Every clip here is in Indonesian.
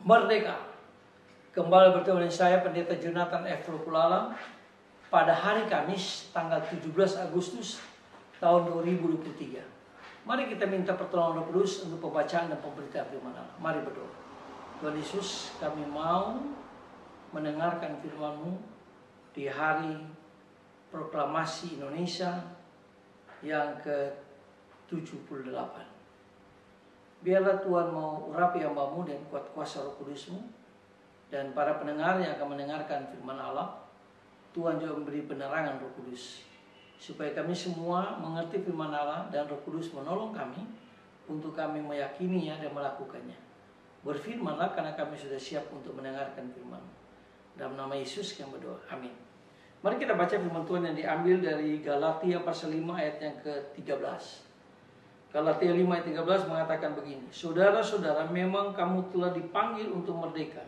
merdeka. Kembali bertemu dengan saya Pendeta Jonathan F. Lukulalam pada hari Kamis tanggal 17 Agustus tahun 2023. Mari kita minta pertolongan Roh Kudus untuk pembacaan dan pemberitaan firman Allah. Mari berdoa. Tuhan Yesus, kami mau mendengarkan firman-Mu di hari proklamasi Indonesia yang ke-78. Biarlah Tuhan mau urapi hamba-Mu dan kuat kuasa Roh Kudus-Mu, dan para pendengar yang akan mendengarkan firman Allah, Tuhan juga memberi penerangan Roh Kudus, supaya kami semua mengerti firman Allah dan Roh Kudus menolong kami untuk kami meyakininya dan melakukannya. Berfirmanlah karena kami sudah siap untuk mendengarkan firman. Dalam nama Yesus kami berdoa. Amin. Mari kita baca firman Tuhan yang diambil dari Galatia pasal 5 ayat yang ke-13. Galatia 5 ayat 13 mengatakan begini. Saudara-saudara, memang kamu telah dipanggil untuk merdeka.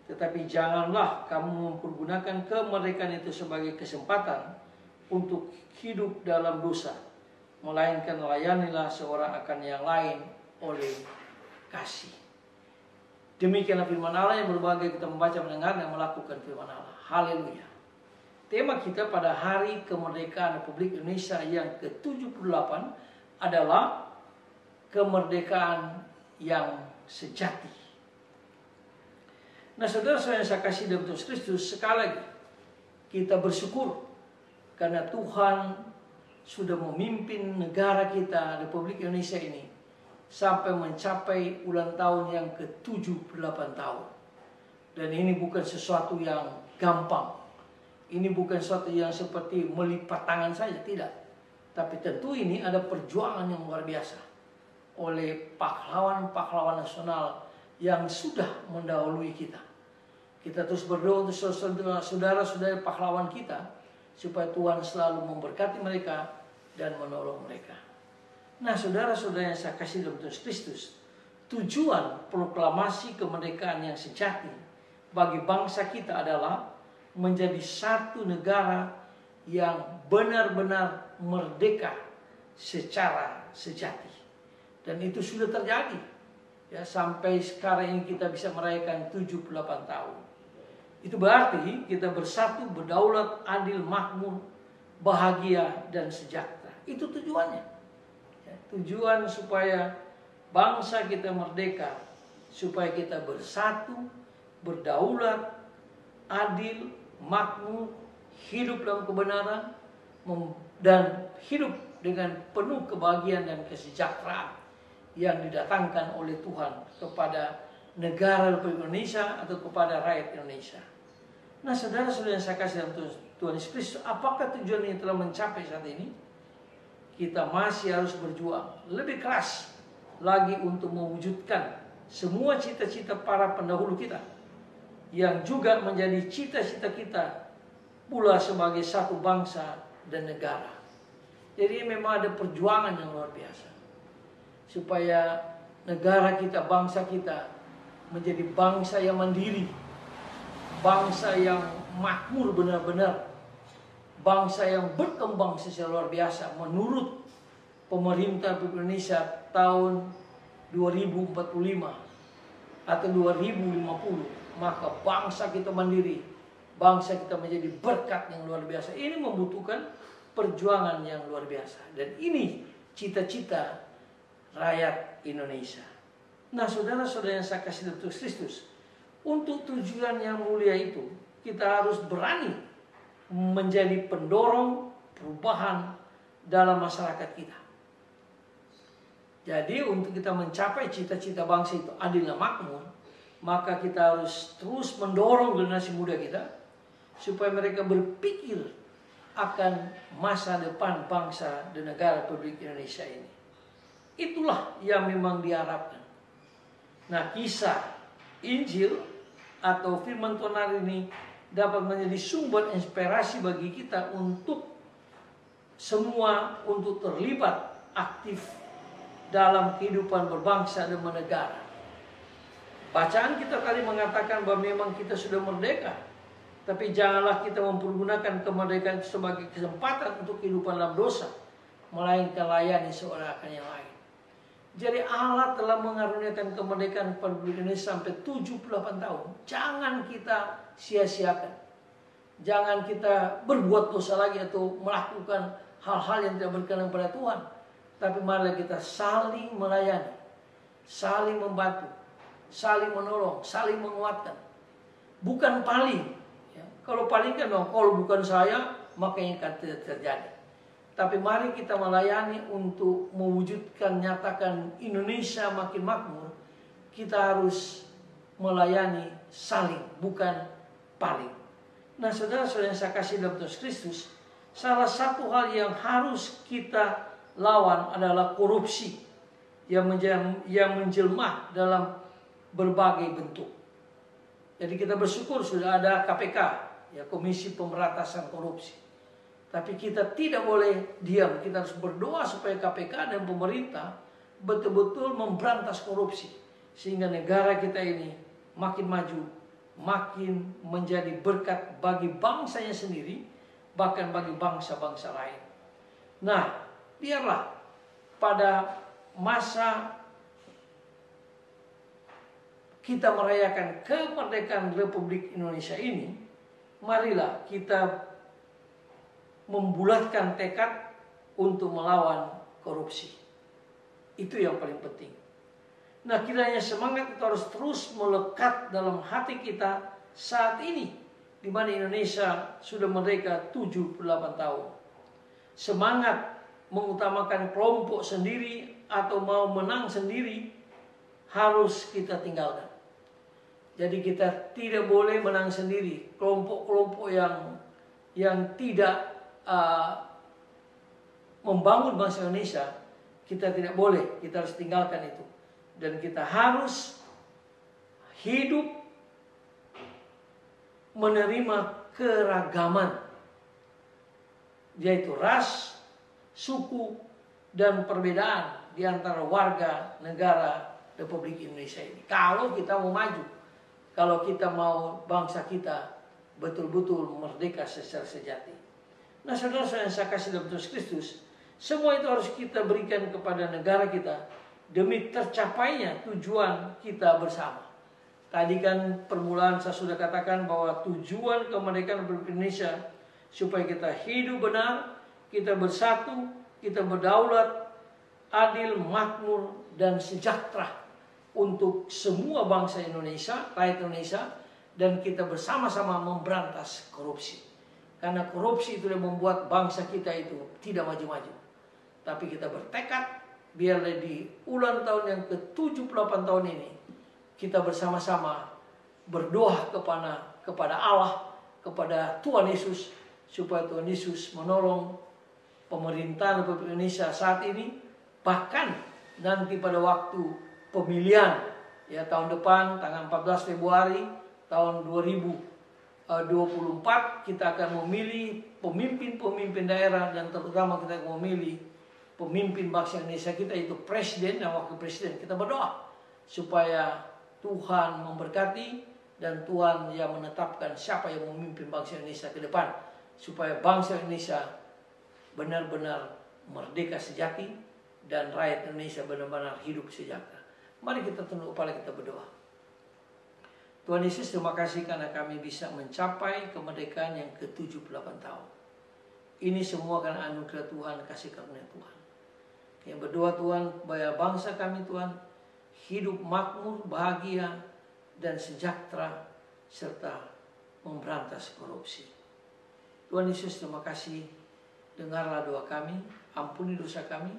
Tetapi janganlah kamu mempergunakan kemerdekaan itu sebagai kesempatan untuk hidup dalam dosa. Melainkan layanilah seorang akan yang lain oleh kasih. Demikianlah firman Allah yang berbahagia kita membaca, mendengar, dan melakukan firman Allah. Haleluya. Tema kita pada hari kemerdekaan Republik Indonesia yang ke-78 adalah kemerdekaan yang sejati. Nah, saudara-saudara yang saya kasih dalam Yesus Kristus, sekali lagi kita bersyukur karena Tuhan sudah memimpin negara kita, Republik Indonesia ini, sampai mencapai ulang tahun yang ke-78 tahun. Dan ini bukan sesuatu yang gampang. Ini bukan sesuatu yang seperti melipat tangan saja, tidak. Tapi tentu ini ada perjuangan yang luar biasa oleh pahlawan-pahlawan nasional yang sudah mendahului kita. Kita terus berdoa untuk saudara-saudara pahlawan kita, supaya Tuhan selalu memberkati mereka dan menolong mereka. Nah, saudara-saudara yang saya kasih dalam Yesus Kristus, tujuan proklamasi kemerdekaan yang sejati bagi bangsa kita adalah menjadi satu negara yang benar-benar merdeka secara sejati. Dan itu sudah terjadi. Ya, sampai sekarang ini kita bisa merayakan 78 tahun. Itu berarti kita bersatu, berdaulat, adil, makmur, bahagia, dan sejahtera. Itu tujuannya. Ya, tujuan supaya bangsa kita merdeka, supaya kita bersatu, berdaulat, adil, makmur, hidup dalam kebenaran, dan hidup dengan penuh kebahagiaan dan kesejahteraan yang didatangkan oleh Tuhan kepada negara Republik Indonesia atau kepada rakyat Indonesia. Nah, saudara-saudara yang saya kasih dalam Tuhan Yesus Kristus, apakah tujuan ini telah mencapai saat ini? Kita masih harus berjuang lebih keras lagi untuk mewujudkan semua cita-cita para pendahulu kita, yang juga menjadi cita-cita kita pula sebagai satu bangsa dan negara. Jadi memang ada perjuangan yang luar biasa supaya negara kita, bangsa kita menjadi bangsa yang mandiri, bangsa yang makmur benar-benar, bangsa yang berkembang secara luar biasa menurut pemerintah Republik Indonesia tahun 2045 atau 2050. Maka bangsa kita mandiri, bangsa kita menjadi berkat yang luar biasa. Ini membutuhkan perjuangan yang luar biasa. Dan ini cita-cita rakyat Indonesia. Nah, saudara-saudara yang saya kasih dalam Kristus, untuk tujuan yang mulia itu, kita harus berani menjadi pendorong perubahan dalam masyarakat kita. Jadi untuk kita mencapai cita-cita bangsa itu adil dan makmur, maka kita harus terus mendorong generasi muda kita supaya mereka berpikir akan masa depan bangsa dan negara Republik Indonesia ini. Itulah yang memang diharapkan. Nah, kisah Injil atau firman Tuhan hari ini dapat menjadi sumber inspirasi bagi kita untuk semua untuk terlibat aktif dalam kehidupan berbangsa dan bernegara. Bacaan kita tadi mengatakan bahwa memang kita sudah merdeka, tapi janganlah kita mempergunakan kemerdekaan sebagai kesempatan untuk kehidupan dalam dosa, melainkan layani seorang akan yang lain. Jadi Allah telah mengaruniakan kemerdekaan kepada Republik Indonesia sampai 78 tahun. Jangan kita sia-siakan. Jangan kita berbuat dosa lagi atau melakukan hal-hal yang tidak berkenan pada Tuhan. Tapi mari kita saling melayani, saling membantu, saling menolong, saling menguatkan. Bukan paling. Ya. Kalau paling kan kalau bukan saya, makanya akan tidak terjadi. Tapi mari kita melayani untuk mewujudkan, nyatakan Indonesia makin makmur. Kita harus melayani saling, bukan paling. Nah, saudara-saudara yang saya kasih dalam Yesus Kristus, salah satu hal yang harus kita lawan adalah korupsi yang menjelma dalam berbagai bentuk. Jadi kita bersyukur sudah ada KPK, ya, Komisi Pemberantasan Korupsi. Tapi kita tidak boleh diam. Kita harus berdoa supaya KPK dan pemerintah betul-betul memberantas korupsi. Sehingga negara kita ini makin maju, makin menjadi berkat bagi bangsanya sendiri, bahkan bagi bangsa-bangsa lain. Nah, biarlah pada masa kita merayakan kemerdekaan Republik Indonesia ini, marilah kita membulatkan tekad untuk melawan korupsi. Itu yang paling penting. Nah, kiranya semangat itu harus terus melekat dalam hati kita saat ini, di mana Indonesia sudah merdeka 78 tahun. Semangat mengutamakan kelompok sendiri atau mau menang sendiri harus kita tinggalkan. Jadi kita tidak boleh menang sendiri. Kelompok-kelompok yang tidak membangun bangsa Indonesia, kita tidak boleh, kita harus tinggalkan itu. Dan kita harus hidup menerima keragaman, yaitu ras, suku, dan perbedaan di antara warga negara Republik Indonesia ini. Kalau kita mau maju, kalau kita mau bangsa kita betul-betul merdeka secara sejati. Nah, saudara-saudara yang saya kasih dalam Yesus Kristus, semua itu harus kita berikan kepada negara kita demi tercapainya tujuan kita bersama. Tadi kan permulaan saya sudah katakan bahwa tujuan kemerdekaan Republik Indonesia supaya kita hidup benar, kita bersatu, kita berdaulat, adil, makmur, dan sejahtera untuk semua bangsa Indonesia, rakyat Indonesia, dan kita bersama-sama memberantas korupsi. Karena korupsi itu yang membuat bangsa kita itu tidak maju-maju. Tapi kita bertekad, biarlah di ulang tahun yang ke-78 tahun ini, kita bersama-sama berdoa kepada Allah, kepada Tuhan Yesus, supaya Tuhan Yesus menolong pemerintahan Republik Indonesia saat ini, bahkan nanti pada waktu pemilihan, ya, tahun depan, tanggal 14 Februari tahun 2024, kita akan memilih pemimpin-pemimpin daerah, dan terutama kita akan memilih pemimpin bangsa Indonesia kita, itu presiden dan wakil presiden. Kita berdoa supaya Tuhan memberkati dan Tuhan yang menetapkan siapa yang memimpin bangsa Indonesia ke depan, supaya bangsa Indonesia benar-benar merdeka sejati dan rakyat Indonesia benar-benar hidup sejahtera. Mari kita tunduk kepala, kita berdoa. Tuhan Yesus, terima kasih karena kami bisa mencapai kemerdekaan yang ke-78 tahun. Ini semua karena anugerah Tuhan, kasih karunia Tuhan. Yang berdoa Tuhan, supaya bangsa kami Tuhan hidup makmur, bahagia, dan sejahtera, serta memberantas korupsi. Tuhan Yesus, terima kasih. Dengarlah doa kami, ampuni dosa kami.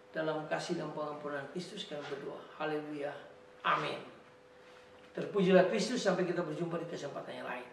Dalam kasih dan pengampunan Kristus kami berdoa. Haleluya. Amin. Terpujilah Kristus, sampai kita berjumpa di kesempatan yang lain.